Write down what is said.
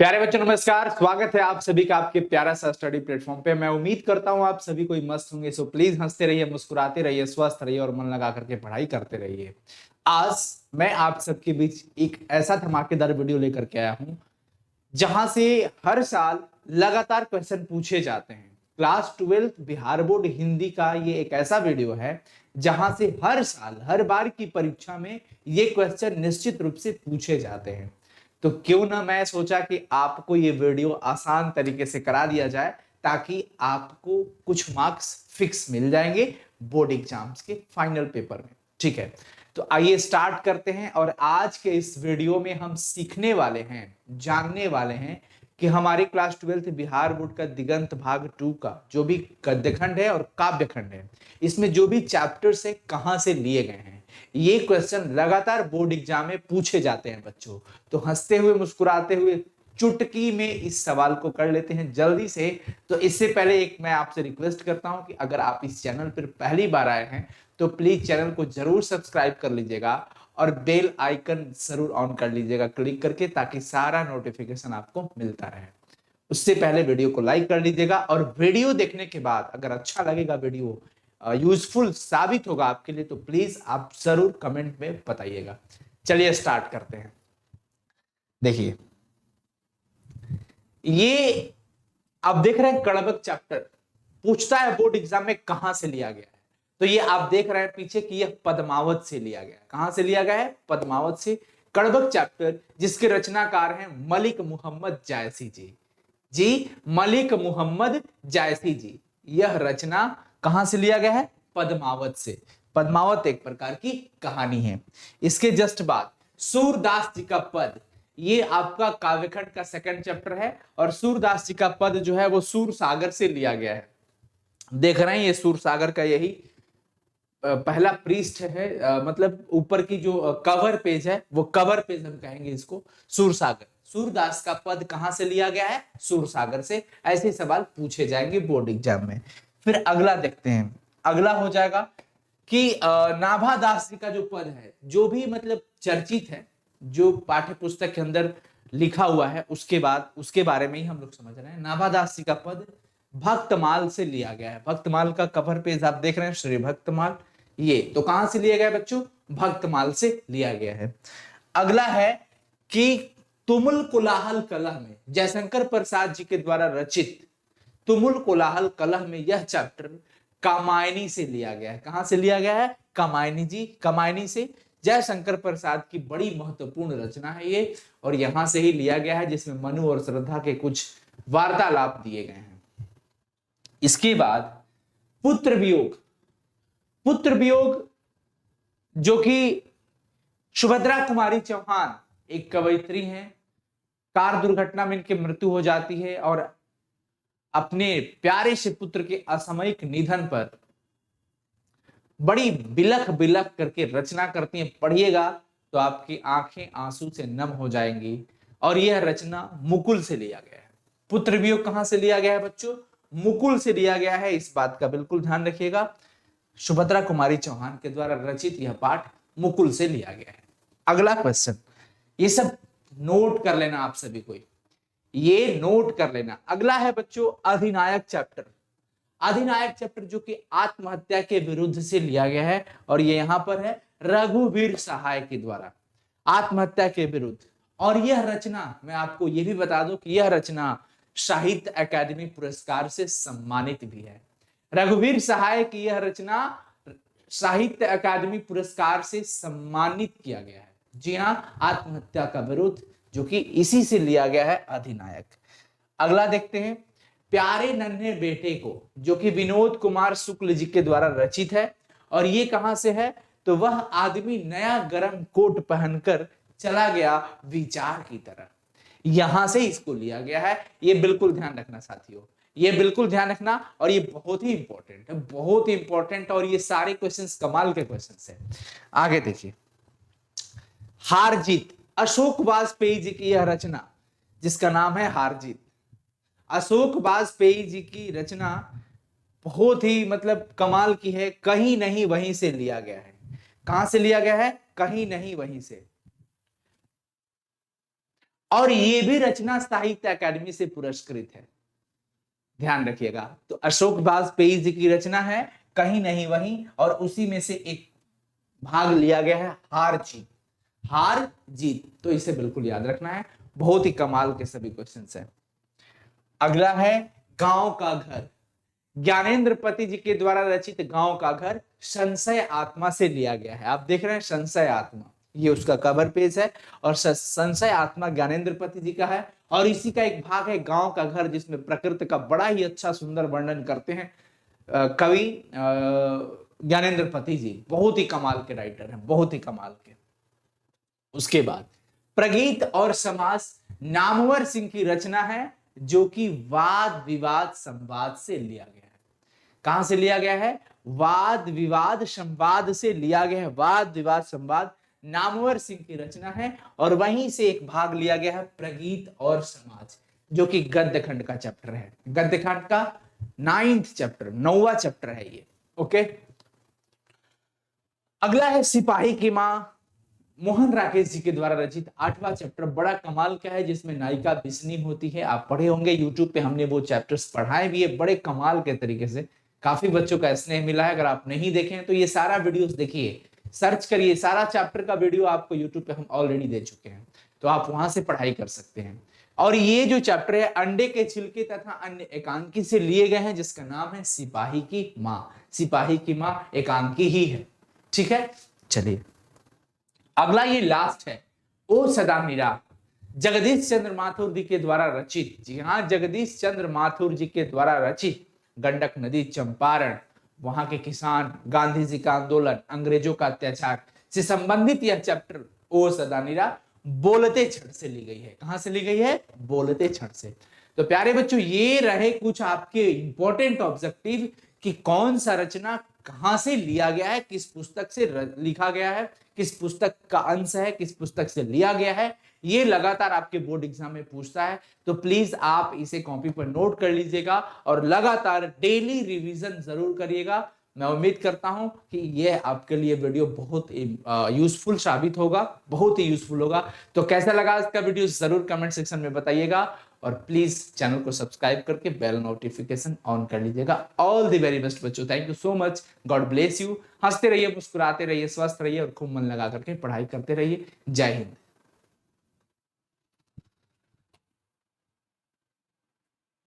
प्यारे बच्चों नमस्कार, स्वागत है आप सभी का आपके प्यारा सा स्टडी प्लेटफॉर्म पे। मैं उम्मीद करता हूं आप सभी कोई मस्त होंगे। सो प्लीज हंसते रहिए, मुस्कुराते रहिए, स्वस्थ रहिए और मन लगा करके पढ़ाई करते रहिए। आज मैं आप सबके बीच एक ऐसा धमाकेदार वीडियो लेकर के आया हूं जहां से हर साल लगातार क्वेश्चन पूछे जाते हैं। क्लास 12 बिहार बोर्ड हिंदी का ये एक ऐसा वीडियो है जहां से हर साल हर बार की परीक्षा में ये क्वेश्चन निश्चित रूप से पूछे जाते हैं। तो क्यों ना मैं सोचा कि आपको ये वीडियो आसान तरीके से करा दिया जाए ताकि आपको कुछ मार्क्स फिक्स मिल जाएंगे बोर्ड एग्जाम्स के फाइनल पेपर में। ठीक है, तो आइए स्टार्ट करते हैं। और आज के इस वीडियो में हम सीखने वाले हैं, जानने वाले हैं कि हमारी क्लास 12 बिहार बोर्ड का दिगंत भाग 2 का जो भी गद्यखंड है और काव्य खंड है, इसमें जो भी चैप्टर्स है कहां से लिए गए हैं। ये क्वेश्चन लगातार बोर्ड एग्जाम में पूछे जाते हैं बच्चों। तो हंसते हुए मुस्कुराते हुए चुटकी में इस सवाल को कर लेते हैं जल्दी से। तो इससे पहले एक मैं आपसे रिक्वेस्ट करता हूं कि अगर आप इस चैनल पर पहली बार आए हैं तो प्लीज चैनल को जरूर सब्सक्राइब कर लीजिएगा और बेल आइकन जरूर ऑन कर लीजिएगा क्लिक करके, ताकि सारा नोटिफिकेशन आपको मिलता रहे। उससे पहले वीडियो को लाइक कर लीजिएगा और वीडियो देखने के बाद अगर अच्छा लगेगा, वीडियो यूजफुल साबित होगा आपके लिए, तो प्लीज आप जरूर कमेंट में बताइएगा। चलिए स्टार्ट करते हैं। देखिए, ये आप देख रहे हैं कड़बक चैप्टर पूछता है बोर्ड एग्जाम में कहां से लिया गया है। तो ये आप देख रहे हैं पीछे कि यह पद्मावत से लिया गया है। कहां से लिया गया है? पद्मावत से। कड़बक चैप्टर जिसके रचनाकार हैं मलिक मोहम्मद जायसी जी। मलिक मोहम्मद जायसी जी। यह रचना कहां से लिया गया है? पद्मावत से। पद्मावत एक प्रकार की कहानी है। इसके जस्ट बाद सूरदास जी का पद, ये आपका काव्यखंड का सेकंड चैप्टर है। और सूरदास जी का पद जो है वो सूर सागर से लिया गया है। देख रहे हैं ये सूर सागर का यही पहला पृष्ठ है, मतलब ऊपर की जो कवर पेज है वो कवर पेज हम कहेंगे इसको। सूर सागर, सूरदास का पद कहां से लिया गया है? सूर सागर से। ऐसे सवाल पूछे जाएंगे बोर्ड एग्जाम में। फिर अगला देखते हैं। अगला हो जाएगा कि नाभा दास जी का जो पद है, जो भी मतलब चर्चित है, जो पाठ्य पुस्तक के अंदर लिखा हुआ है, उसके बाद उसके बारे में ही हम लोग समझ रहे हैं। नाभा दास जी का पद भक्तमाल से लिया गया है। भक्तमाल का कवर पेज आप देख रहे हैं, श्री भक्तमाल। ये तो कहां से लिया गया बच्चों? भक्तमाल से लिया गया है। अगला है कि तुमुल कोलाहल कलह में जयशंकर प्रसाद जी के द्वारा रचित तुमुल कोलाहल कलह में यह चैप्टर कामायनी से लिया गया है। कहां से लिया गया है? कामायनी जी, कामायनी से। जयशंकर प्रसाद की बड़ी महत्वपूर्ण रचना है ये, और यहां से ही लिया गया है, जिसमें मनु और श्रद्धा के कुछ वार्तालाप दिए गए हैं। इसके बाद पुत्र वियोग। पुत्र वियोग जो कि सुभद्रा कुमारी चौहान एक कवयित्री हैं, कार दुर्घटना में इनकी मृत्यु हो जाती है और अपने प्यारे से पुत्र के असामयिक निधन पर बड़ी बिलख बिलख करके रचना करती हैं। पढ़िएगा तो आपकी आंखें आंसू से नम हो जाएंगी। और यह रचना मुकुल से लिया गया है। पुत्र वियोग कहां से लिया गया है बच्चों? मुकुल से लिया गया है। इस बात का बिल्कुल ध्यान रखिएगा। सुभद्रा कुमारी चौहान के द्वारा रचित यह पाठ मुकुल से लिया गया है। अगला क्वेश्चन, ये सब नोट कर लेना आप सभी को, ये नोट कर लेना। अगला है बच्चों अधिनायक चैप्टर। अधिनायक चैप्टर जो कि आत्महत्या के विरुद्ध से लिया गया है, और ये यहां पर है रघुवीर सहाय के द्वारा आत्महत्या के विरुद्ध। और यह रचना, मैं आपको यह भी बता दूं कि यह रचना साहित्य अकादमी पुरस्कार से सम्मानित भी है। रघुवीर सहाय की यह रचना साहित्य अकादमी पुरस्कार से सम्मानित किया गया है। जी हां, आत्महत्या का विरुद्ध, जो कि इसी से लिया गया है अधिनायक। अगला देखते हैं प्यारे नन्हे बेटे को, जो कि विनोद कुमार शुक्ल जी के द्वारा रचित है। और ये कहां से है? तो वह आदमी नया गरम कोट पहनकर चला गया विचार की तरह, यहां से इसको लिया गया है। ये बिल्कुल ध्यान रखना साथियों, ये बिल्कुल ध्यान रखना। और ये बहुत ही इंपॉर्टेंट है, बहुत ही इंपॉर्टेंट। और ये सारे क्वेश्चंस कमाल के क्वेश्चंस हैं। आगे देखिए, हार जीत, अशोक वाजपेयी जी की यह रचना जिसका नाम है हार जीत। अशोक वाजपेयी जी की रचना बहुत ही मतलब कमाल की है। कहीं नहीं वहीं से लिया गया है। कहां से लिया गया है? कहीं नहीं वहीं से। और ये भी रचना साहित्य अकादमी से पुरस्कृत है, ध्यान रखिएगा। तो अशोक वाजपेयी जी की रचना है कहीं नहीं वहीं, और उसी में से एक भाग लिया गया है हार जीत। हार जीत, तो इसे बिल्कुल याद रखना है, बहुत ही कमाल के सभी क्वेश्चंस हैं। अगला है गांव का घर। ज्ञानेंद्र पति जी के द्वारा रचित गांव का घर संशय आत्मा से लिया गया है। आप देख रहे हैं संशय आत्मा, ये उसका कवर पेज है, और संशय आत्मा ज्ञानेंद्र पति जी का है। और इसी का एक भाग है गांव का घर, जिसमें प्रकृति का बड़ा ही अच्छा सुंदर वर्णन करते हैं कवि ज्ञानेंद्र पति जी। बहुत ही कमाल के राइटर हैं, बहुत ही कमाल के। उसके बाद प्रगीत और समास नामवर सिंह की रचना है, जो कि वाद विवाद संवाद से लिया गया है। कहां से लिया गया है? वाद विवाद संवाद से लिया गया है। वाद विवाद संवाद नामवर सिंह की रचना है, और वहीं से एक भाग लिया गया है प्रगीत और समाज, जो कि गद्य खंड का चैप्टर है। गद्य खंड का 9th चैप्टर, 9वां चैप्टर है ये। ओके, अगला है सिपाही की मां, मोहन राकेश जी के द्वारा रचित 8वां चैप्टर। बड़ा कमाल का है, जिसमें नायिका बिस्नी होती है। आप पढ़े होंगे, यूट्यूब पे हमने वो चैप्टर्स पढ़ाए भी है बड़े कमाल के तरीके से, काफी बच्चों का स्नेह मिला है। अगर आप नहीं देखे हैं तो ये सारा वीडियोस देखिए, सर्च करिए, सारा चैप्टर का वीडियो आपको यूट्यूब पे हम ऑलरेडी दे चुके हैं, तो आप वहां से पढ़ाई कर सकते हैं। और ये जो चैप्टर है अंडे के छिलके तथा अन्य एकांकी से लिए गए हैं, जिसका नाम है सिपाही की मां। सिपाही की मां एकांकी ही है, ठीक है। चलिए अगला ये लास्ट है, ओ सदा मेरा, जगदीश चंद्र माथुर जी के द्वारा रचित। जी हाँ, जगदीश चंद्र माथुर जी के द्वारा रचित गंडक नदी, चंपारण, वहां के किसान, गांधी जी का आंदोलन, अंग्रेजों का अत्याचार से संबंधित यह चैप्टर ओ सदा मेरा बोलते क्षण से ली गई है। कहां से ली गई है? बोलते क्षण से। तो प्यारे बच्चों, ये रहे कुछ आपके इंपॉर्टेंट ऑब्जेक्टिव कि कौन सा रचना कहां से लिया गया है, किस पुस्तक से लिखा गया है, किस पुस्तक का अंश है, किस पुस्तक से लिया गया है। ये लगातार आपके बोर्ड एग्जाम में पूछता है, तो प्लीज आप इसे कॉपी पर नोट कर लीजिएगा और लगातार डेली रिवीजन जरूर करिएगा। मैं उम्मीद करता हूं कि ये आपके लिए वीडियो बहुत यूजफुल साबित होगा, बहुत ही यूजफुल होगा। तो कैसा लगा इसका वीडियो जरूर कमेंट सेक्शन में बताइएगा, और प्लीज चैनल को सब्सक्राइब करके बेल नोटिफिकेशन ऑन कर लीजिएगा। ऑल द वेरी बेस्ट बच्चों, thank you so much, God bless you. हंसते रहिए, मुस्कुराते रहिए, स्वस्थ रहिए और खूब मन लगा करके पढ़ाई करते रहिए। जय हिंद।